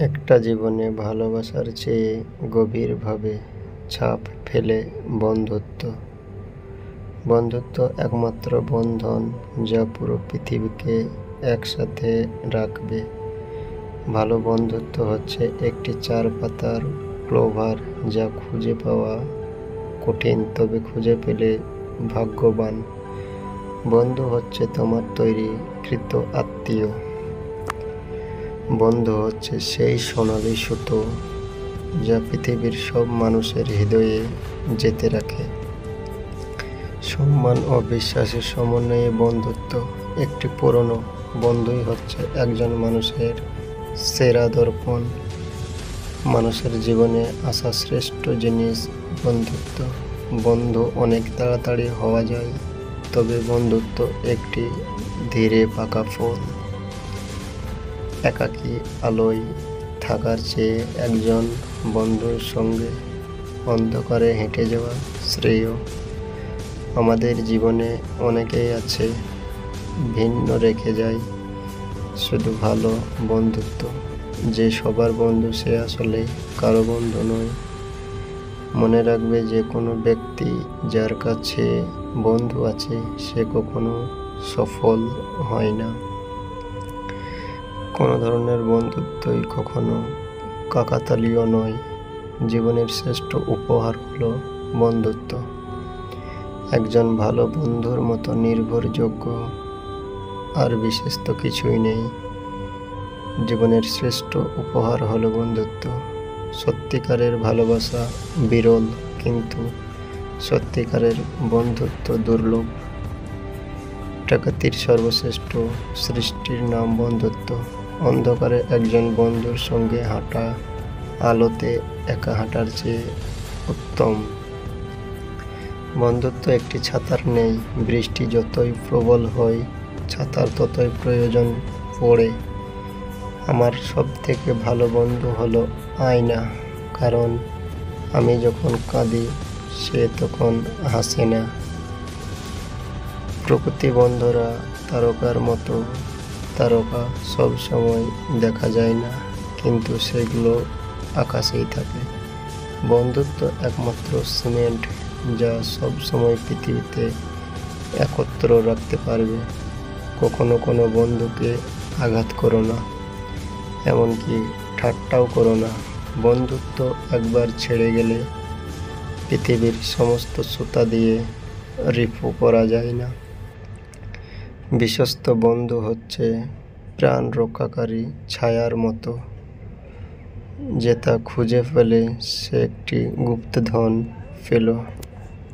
একটা জীবনে ভালোবাসার চেয়ে গভীরভাবে ছাপ ফেলে বন্ধুত্ব। বন্ধুত্ব একমাত্র বন্ধন যা পুরো পৃথিবীকে একসাথে রাখবে। ভালো বন্ধুত্ব হচ্ছে একটি 4 পাতার ক্লোভার, যা খুঁজে পাওয়া কঠিন, তবে খুঁজে পেলে ভাগ্যবান। বন্ধু হচ্ছে তোমার তৈরিকৃত আত্মীয়। বন্ধু হচ্ছে সেই সোনালি সুতো যা পৃথিবীর সব মানুষের হৃদয়ে জেতে রাখে। সম্মান ও বিশ্বাসের সমন্বয়ে বন্ধুত্ব। একটি পুরনো বন্ধুই হচ্ছে একজন মানুষের সেরা দর্পণ। মানুষের জীবনে আসা শ্রেষ্ঠ জিনিস বন্ধুত্ব। বন্ধু অনেক তাড়াতাড়ি হওয়া যায়, তবে বন্ধুত্ব একটি ধীরে পাকা ফুল। একাকী আলোয় থাকার চেয়ে একজন বন্ধুর সঙ্গে অন্ধকারে হেঁটে যাওয়া শ্রেয়। আমাদের জীবনে অনেকেই আছে, ভিন্ন রেখে যায় শুধু ভালো বন্ধুত্ব। যে সবার বন্ধু সে আসলে কারো বন্ধু নয়। মনে রাখবে, যে কোনো ব্যক্তি যার কাছে বন্ধু আছে সে কখনো সফল হয় না। কোনো ধরনের বন্ধুত্বই কখনো কাকতালীয় নয়। জীবনের শ্রেষ্ঠ উপহার হলো বন্ধুত্ব। একজন ভালো বন্ধুর মতো নির্ভরযোগ্য আর বিশেষ তো কিছুই নেই। জীবনের শ্রেষ্ঠ উপহার হলো বন্ধুত্ব। সত্যিকারের ভালোবাসা বিরল, কিন্তু সত্যিকারের বন্ধুত্ব দুর্লভ। প্রকৃতির সর্বশ্রেষ্ঠ সৃষ্টির নাম বন্ধুত্ব। অন্ধকারে একজন বন্ধুর সঙ্গে হাঁটা আলোতে একা হাঁটার চেয়ে উত্তম। বন্ধুত্ব একটি ছাতার নেই। বৃষ্টি যতই প্রবল হয়, ছাতার ততই প্রয়োজন পড়ে। আমার সবথেকে ভালো বন্ধু হলো আয়না, কারণ আমি যখন কাঁদি সে তখন হাসে না। প্রকৃতি বন্ধুরা তারকার মতো। তারকা সব সময় দেখা যায় না, কিন্তু সেগুলো আকাশেই থাকে। বন্ধুত্ব একমাত্র সিমেন্ট যা সব সময় পৃথিবীতে একত্র রাখতে পারবে। কখনো কোনো বন্ধুকে আঘাত করো না, এমনকি ঠাট্টাও করো না। বন্ধুত্ব একবার ছেড়ে গেলে পৃথিবীর সমস্ত সুতা দিয়ে রিপু করা যায় না। বিশ্বস্ত বন্ধু হচ্ছে প্রাণ রক্ষাকারী ছায়ার মতো। যে তা খুঁজে পেলে সে একটি গুপ্তধন পেল।